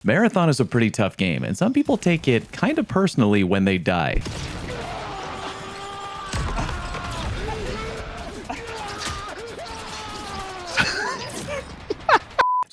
Marathon is a pretty tough game, and some people take it kind of personally when they die.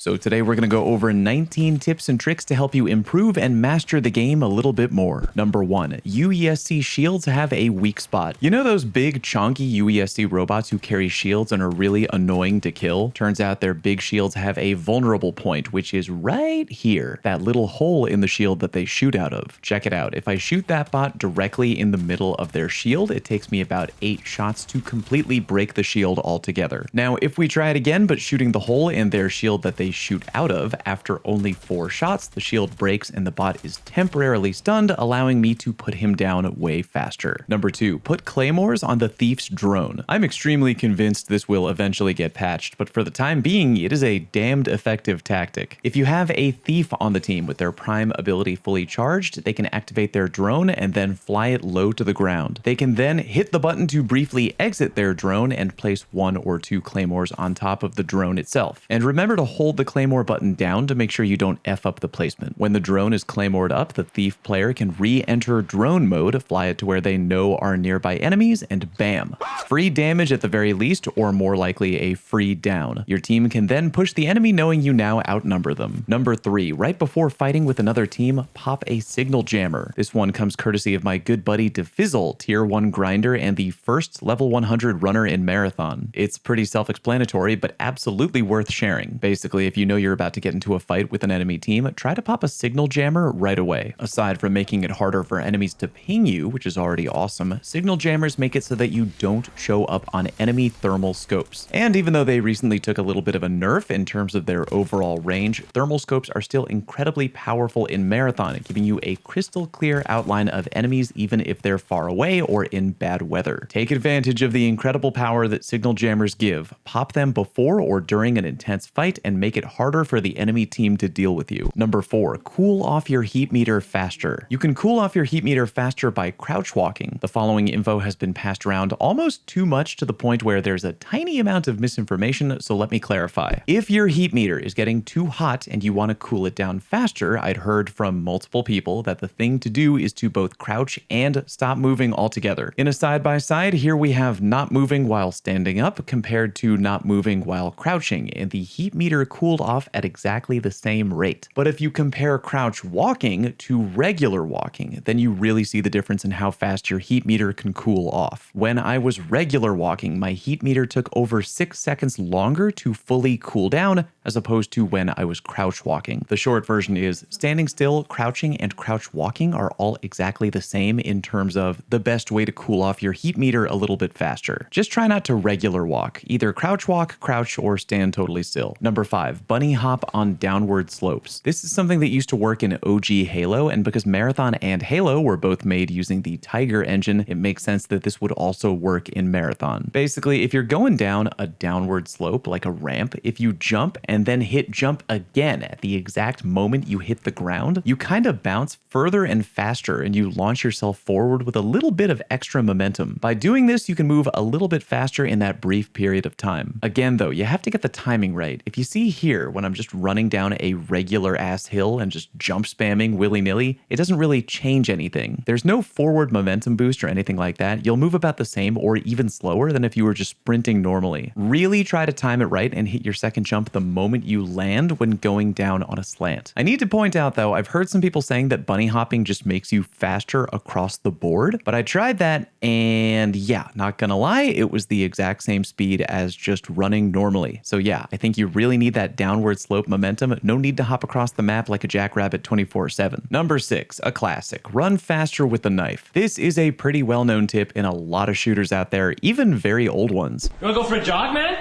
So today we're going to go over 19 tips and tricks to help you improve and master the game a little bit more. Number 1, UESC shields have a weak spot. You know those big chonky UESC robots who carry shields and are really annoying to kill? Turns out their big shields have a vulnerable point, which is right here, that little hole in the shield that they shoot out of. Check it out. If I shoot that bot directly in the middle of their shield, it takes me about 8 shots to completely break the shield altogether. Now, if we try it again, but shooting the hole in their shield that they shoot out of, after only 4 shots, the shield breaks and the bot is temporarily stunned, allowing me to put him down way faster. Number 2, put claymores on the thief's drone. I'm extremely convinced this will eventually get patched, but for the time being, it is a damned effective tactic. If you have a thief on the team with their prime ability fully charged, they can activate their drone and then fly it low to the ground. They can then hit the button to briefly exit their drone and place 1 or 2 claymores on top of the drone itself. And remember to hold the claymore button down to make sure you don't F up the placement. When the drone is claymored up, the thief player can re-enter drone mode, fly it to where they know are nearby enemies, and bam! Free damage at the very least, or more likely a free down. Your team can then push the enemy knowing you now outnumber them. Number 3, right before fighting with another team, pop a signal jammer. This one comes courtesy of my good buddy Defizzle, tier 1 grinder and the first level 100 runner in Marathon. It's pretty self-explanatory, but absolutely worth sharing. Basically, if you know you're about to get into a fight with an enemy team, try to pop a signal jammer right away. Aside from making it harder for enemies to ping you, which is already awesome, signal jammers make it so that you don't show up on enemy thermal scopes. And even though they recently took a little bit of a nerf in terms of their overall range, thermal scopes are still incredibly powerful in Marathon, giving you a crystal clear outline of enemies even if they're far away or in bad weather. Take advantage of the incredible power that signal jammers give. Pop them before or during an intense fight and make it harder for the enemy team to deal with you. Number 4, cool off your heat meter faster. You can cool off your heat meter faster by crouch walking. The following info has been passed around almost too much to the point where there's a tiny amount of misinformation, so let me clarify. If your heat meter is getting too hot and you want to cool it down faster, I'd heard from multiple people that the thing to do is to both crouch and stop moving altogether. In a side-by-side, here we have not moving while standing up compared to not moving while crouching, and the heat meter cooled off at exactly the same rate. But if you compare crouch walking to regular walking, then you really see the difference in how fast your heat meter can cool off. When I was regular walking, my heat meter took over 6 seconds longer to fully cool down as opposed to when I was crouch walking. The short version is standing still, crouching, and crouch walking are all exactly the same in terms of the best way to cool off your heat meter a little bit faster. Just try not to regular walk, either crouch walk, crouch, or stand totally still. Number 5, bunny hop on downward slopes. This is something that used to work in OG Halo, and because Marathon and Halo were both made using the Tiger engine, it makes sense that this would also work in Marathon. Basically, if you're going down a downward slope like a ramp, if you jump and then hit jump again at the exact moment you hit the ground, you kind of bounce further and faster and you launch yourself forward with a little bit of extra momentum. By doing this, you can move a little bit faster in that brief period of time. Again though, you have to get the timing right. If you see here, when I'm just running down a regular ass hill and just jump spamming willy-nilly, it doesn't really change anything. There's no forward momentum boost or anything like that. You'll move about the same or even slower than if you were just sprinting normally. Really try to time it right and hit your second jump the moment you land when going down on a slant. I need to point out though, I've heard some people saying that bunny hopping just makes you faster across the board, but I tried that and yeah, not gonna lie, it was the exact same speed as just running normally. So yeah, I think you really need that downward slope momentum. No need to hop across the map like a jackrabbit 24/7. Number 6, a classic, run faster with the knife. This is a pretty well-known tip in a lot of shooters out there, even very old ones. You wanna go for a jog, man?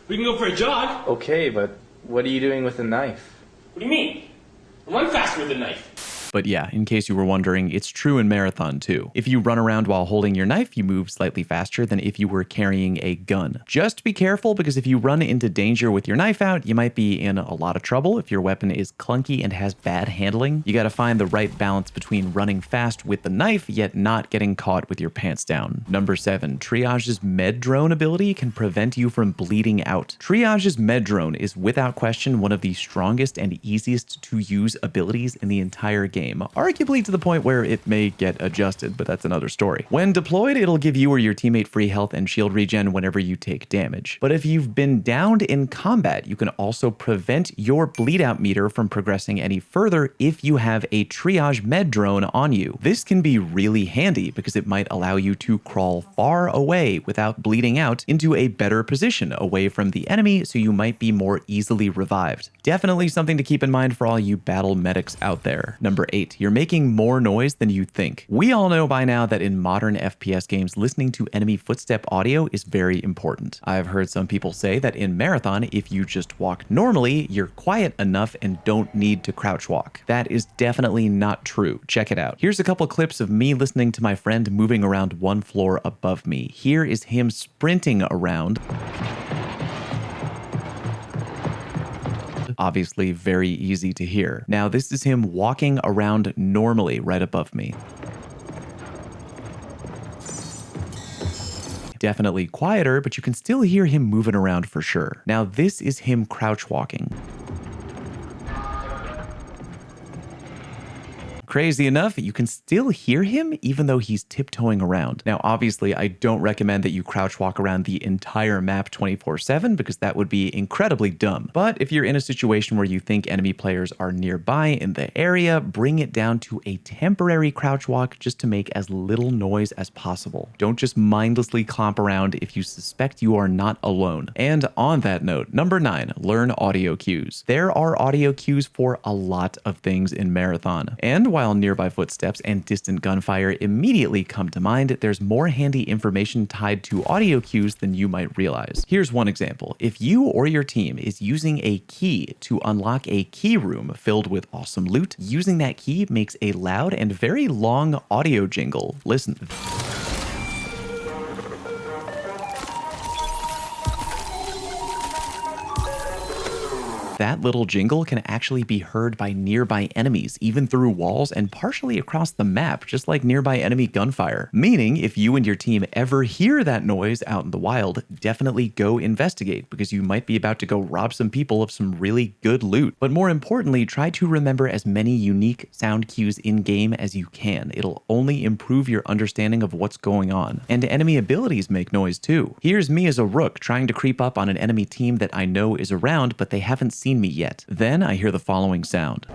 We can go for a jog. Okay, but what are you doing with a knife? What do you mean? Run faster with a knife. But yeah, in case you were wondering, it's true in Marathon too. If you run around while holding your knife, you move slightly faster than if you were carrying a gun. Just be careful, because if you run into danger with your knife out, you might be in a lot of trouble if your weapon is clunky and has bad handling. You gotta find the right balance between running fast with the knife, yet not getting caught with your pants down. Number 7, Triage's med drone ability can prevent you from bleeding out. Triage's med drone is without question one of the strongest and easiest to use abilities in the entire game, arguably to the point where it may get adjusted, but that's another story. When deployed, it'll give you or your teammate free health and shield regen whenever you take damage. But if you've been downed in combat, you can also prevent your bleed out meter from progressing any further if you have a Triage med drone on you. This can be really handy because it might allow you to crawl far away without bleeding out into a better position away from the enemy, so you might be more easily revived. Definitely something to keep in mind for all you battle medics out there. Number 8, you're making more noise than you think. We all know by now that in modern FPS games, listening to enemy footstep audio is very important. I've heard some people say that in Marathon, if you just walk normally, you're quiet enough and don't need to crouch walk. That is definitely not true. Check it out. Here's a couple clips of me listening to my friend moving around one floor above me. Here is him sprinting around. Obviously very easy to hear. Now this is him walking around normally right above me. Definitely quieter, but you can still hear him moving around for sure. Now this is him crouch walking. Crazy enough, you can still hear him even though he's tiptoeing around. Now, obviously, I don't recommend that you crouch walk around the entire map 24/7 because that would be incredibly dumb. But if you're in a situation where you think enemy players are nearby in the area, bring it down to a temporary crouch walk just to make as little noise as possible. Don't just mindlessly clomp around if you suspect you are not alone. And on that note, number 9, learn audio cues. There are audio cues for a lot of things in Marathon. And while nearby footsteps and distant gunfire immediately come to mind, there's more handy information tied to audio cues than you might realize. Here's one example. If you or your team is using a key to unlock a key room filled with awesome loot, using that key makes a loud and very long audio jingle. Listen. That little jingle can actually be heard by nearby enemies, even through walls and partially across the map, just like nearby enemy gunfire. Meaning, if you and your team ever hear that noise out in the wild, definitely go investigate, because you might be about to go rob some people of some really good loot. But more importantly, try to remember as many unique sound cues in-game as you can. It'll only improve your understanding of what's going on. And enemy abilities make noise too. Here's me as a rook trying to creep up on an enemy team that I know is around, but they haven't seen me yet. Then I hear the following sound.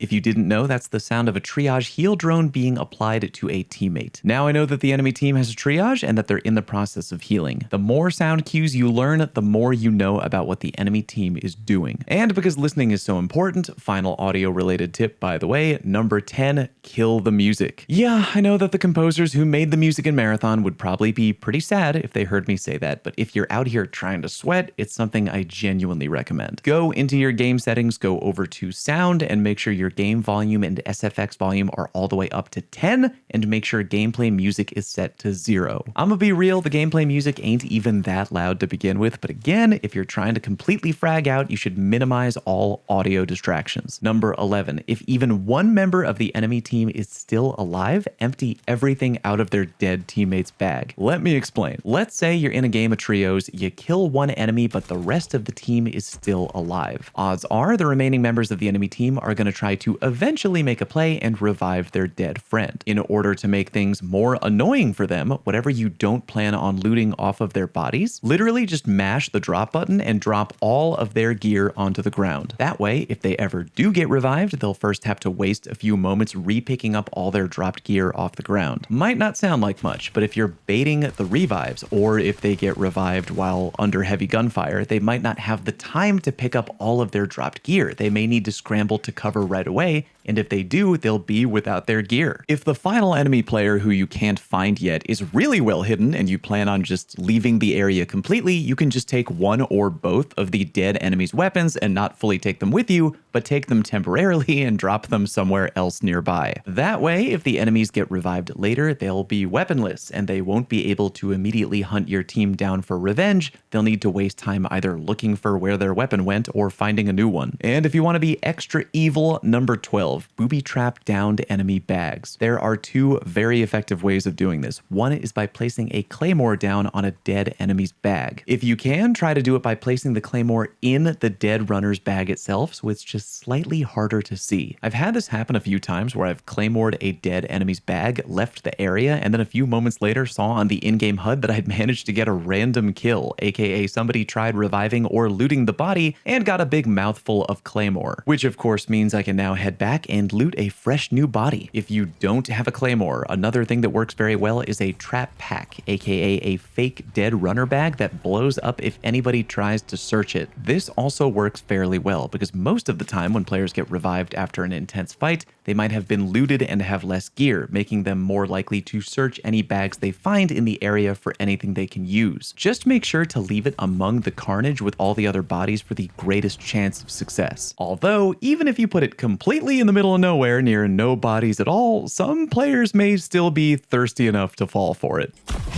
If you didn't know, that's the sound of a Triage heal drone being applied to a teammate. Now I know that the enemy team has a Triage and that they're in the process of healing. The more sound cues you learn, the more you know about what the enemy team is doing. And because listening is so important, final audio related tip by the way, number 10, kill the music. Yeah, I know that the composers who made the music in Marathon would probably be pretty sad if they heard me say that, but if you're out here trying to sweat, it's something I genuinely recommend. Go into your game settings, go over to sound, and make sure your game volume and SFX volume are all the way up to 10, and make sure gameplay music is set to 0. I'm gonna be real, the gameplay music ain't even that loud to begin with, but again, if you're trying to completely frag out, you should minimize all audio distractions. Number 11, if even one member of the enemy team is still alive, empty everything out of their dead teammate's bag. Let me explain. Let's say you're in a game of trios, you kill one enemy, but the rest of the team is still alive. Odds are the remaining members of the enemy team are gonna try to eventually make a play and revive their dead friend. In order to make things more annoying for them, whatever you don't plan on looting off of their bodies, literally just mash the drop button and drop all of their gear onto the ground. That way, if they ever do get revived, they'll first have to waste a few moments re-picking up all their dropped gear off the ground. Might not sound like much, but if you're baiting the revives, or if they get revived while under heavy gunfire, they might not have the time to pick up all of their dropped gear. They may need to scramble to cover right away, and if they do, they'll be without their gear. If the final enemy player who you can't find yet is really well hidden and you plan on just leaving the area completely, you can just take one or both of the dead enemy's weapons and not fully take them with you, but take them temporarily and drop them somewhere else nearby. That way, if the enemies get revived later, they'll be weaponless and they won't be able to immediately hunt your team down for revenge. They'll need to waste time either looking for where their weapon went or finding a new one. And if you want to be extra evil, number 12, booby trap downed enemy bags. There are two very effective ways of doing this. One is by placing a Claymore down on a dead enemy's bag. If you can, try to do it by placing the Claymore in the dead runner's bag itself, so it's just slightly harder to see. I've had this happen a few times where I've Claymored a dead enemy's bag, left the area, and then a few moments later saw on the in-game HUD that I'd managed to get a random kill, aka somebody tried reviving or looting the body and got a big mouthful of Claymore, which of course means I can now head back and loot a fresh new body. If you don't have a Claymore, another thing that works very well is a trap pack, aka a fake dead runner bag that blows up if anybody tries to search it. This also works fairly well because most of the time when players get revived after an intense fight, they might have been looted and have less gear, making them more likely to search any bags they find in the area for anything they can use. Just make sure to leave it among the carnage with all the other bodies for the greatest chance of success. Although, even if you put it completely in the middle of nowhere near no bodies at all, some players may still be thirsty enough to fall for it.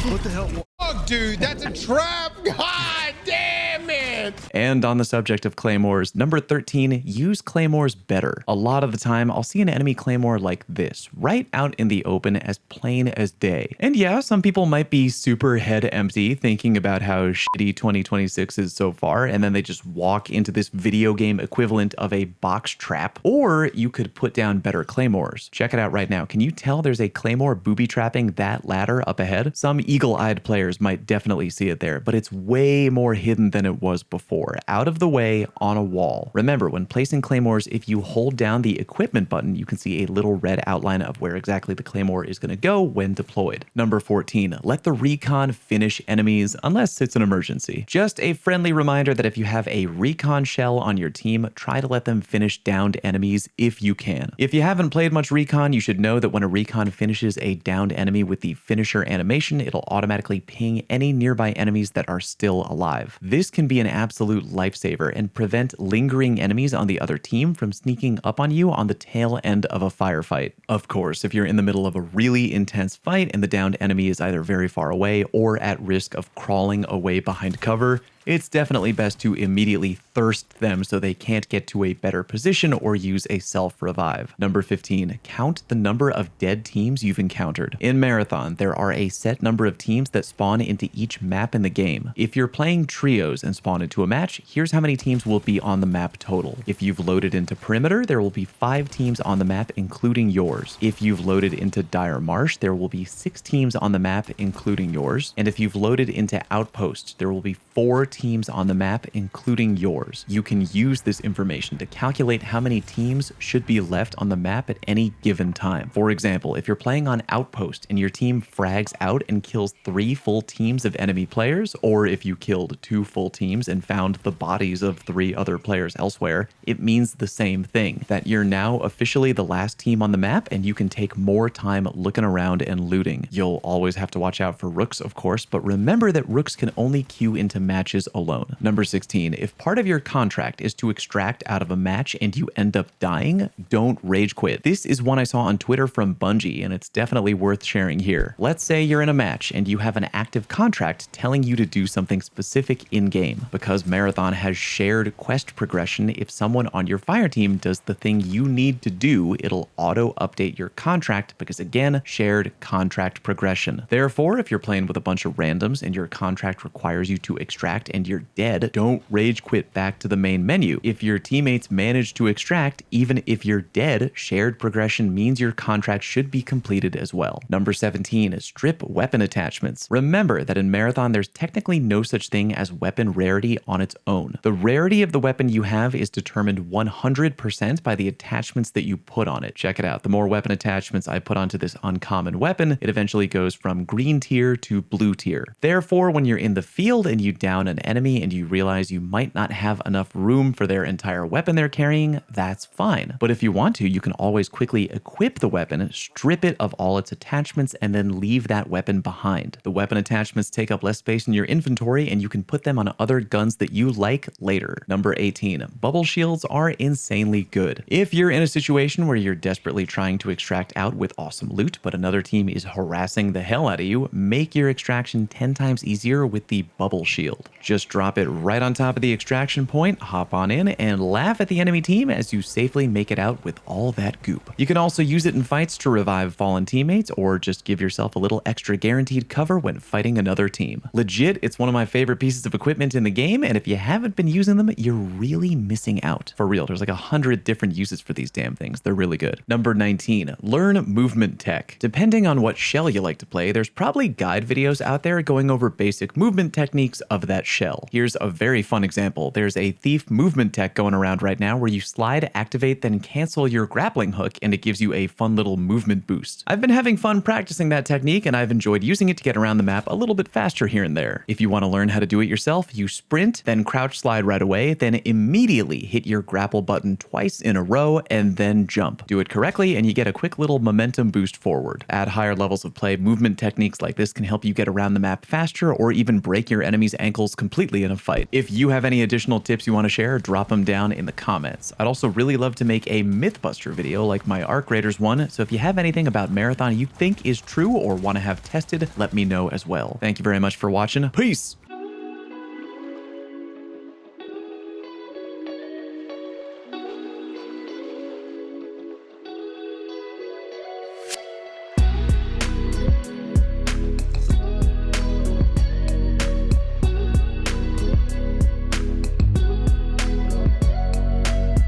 What the hell? Oh, dude, that's a trap! God damn it! And on the subject of claymores, number 13, use claymores better. A lot of the time, I'll see an enemy claymore like this, right out in the open as plain as day. And yeah, some people might be super head empty thinking about how shitty 2026 is so far, and then they just walk into this video game equivalent of a box trap. Or you could put down better claymores. Check it out right now. Can you tell there's a claymore booby trapping that ladder up ahead? Some eagle-eyed players might definitely see it there, but it's way more hidden than it was before, out of the way on a wall. Remember, when placing claymores, if you hold down the equipment button, you can see a little red outline of where exactly the claymore is going to go when deployed. Number 14, let the recon finish enemies unless it's an emergency. Just a friendly reminder that if you have a recon shell on your team, try to let them finish downed enemies if you can. If you haven't played much recon, you should know that when a recon finishes a downed enemy with the finisher animation, it'll automatically ping any nearby enemies that are still alive. This can be an absolute lifesaver and prevent lingering enemies on the other team from sneaking up on you on the tail end of a firefight. Of course, if you're in the middle of a really intense fight and the downed enemy is either very far away or at risk of crawling away behind cover, it's definitely best to immediately thirst them so they can't get to a better position or use a self-revive. Number 15, count the number of dead teams you've encountered. In Marathon, there are a set number of teams that spawn into each map in the game. If you're playing trios and spawn into a match, here's how many teams will be on the map total. If you've loaded into Perimeter, there will be 5 teams on the map, including yours. If you've loaded into Dire Marsh, there will be 6 teams on the map, including yours. And if you've loaded into Outpost, there will be 4 teams on the map, including yours. You can use this information to calculate how many teams should be left on the map at any given time. For example, if you're playing on Outpost and your team frags out and kills 3 full teams of enemy players, or if you killed 2 full teams and found the bodies of 3 other players elsewhere, it means the same thing, that you're now officially the last team on the map and you can take more time looking around and looting. You'll always have to watch out for rooks, of course, but remember that rooks can only queue into matches alone. Number 16, if part of your contract is to extract out of a match and you end up dying, don't rage quit. This is one I saw on Twitter from Bungie, and it's definitely worth sharing here. Let's say you're in a match and you have an active contract telling you to do something specific in-game. Because Marathon has shared quest progression, if someone on your fire team does the thing you need to do, it'll auto-update your contract because, again, shared contract progression. Therefore, if you're playing with a bunch of randoms and your contract requires you to extract and you're dead, don't rage quit back to the main menu. If your teammates manage to extract, even if you're dead, shared progression means your contract should be completed as well. Number 17 is strip weapon attachments. Remember that in Marathon, there's technically no such thing as weapon rarity on its own. The rarity of the weapon you have is determined 100% by the attachments that you put on it. Check it out. The more weapon attachments I put onto this uncommon weapon, it eventually goes from green tier to blue tier. Therefore, when you're in the field and you down an enemy and you realize you might not have enough room for their entire weapon they're carrying, that's fine. But if you want to, you can always quickly equip the weapon, strip it of all its attachments, and then leave that weapon behind. The weapon attachments take up less space in your inventory and you can put them on other guns that you like later. Number 18, bubble shields are insanely good. If you're in a situation where you're desperately trying to extract out with awesome loot, but another team is harassing the hell out of you, make your extraction 10 times easier with the bubble shield. Just drop it right on top of the extraction point, hop on in, and laugh at the enemy team as you safely make it out with all that goop. You can also use it in fights to revive fallen teammates, or just give yourself a little extra guaranteed cover when fighting another team. Legit, it's one of my favorite pieces of equipment in the game, and if you haven't been using them, you're really missing out. For real, there's like 100 different uses for these damn things. They're really good. Number 19, learn movement tech. Depending on what shell you like to play, there's probably guide videos out there going over basic movement techniques of that shell. Here's a very fun example. There's a thief movement tech going around right now where you slide, activate, then cancel your grappling hook, and it gives you a fun little movement boost. I've been having fun practicing that technique, and I've enjoyed using it to get around the map a little bit faster here and there. If you want to learn how to do it yourself, you sprint, then crouch slide right away, then immediately hit your grapple button twice in a row, and then jump. Do it correctly, and you get a quick little momentum boost forward. At higher levels of play, movement techniques like this can help you get around the map faster or even break your enemy's ankles completely in a fight. If you have any additional tips you want to share, drop them down in the comments. I'd also really love to make a Mythbuster video like my Arc Raiders one, so if you have anything about Marathon you think is true or want to have tested, let me know as well. Thank you very much for watching. Peace!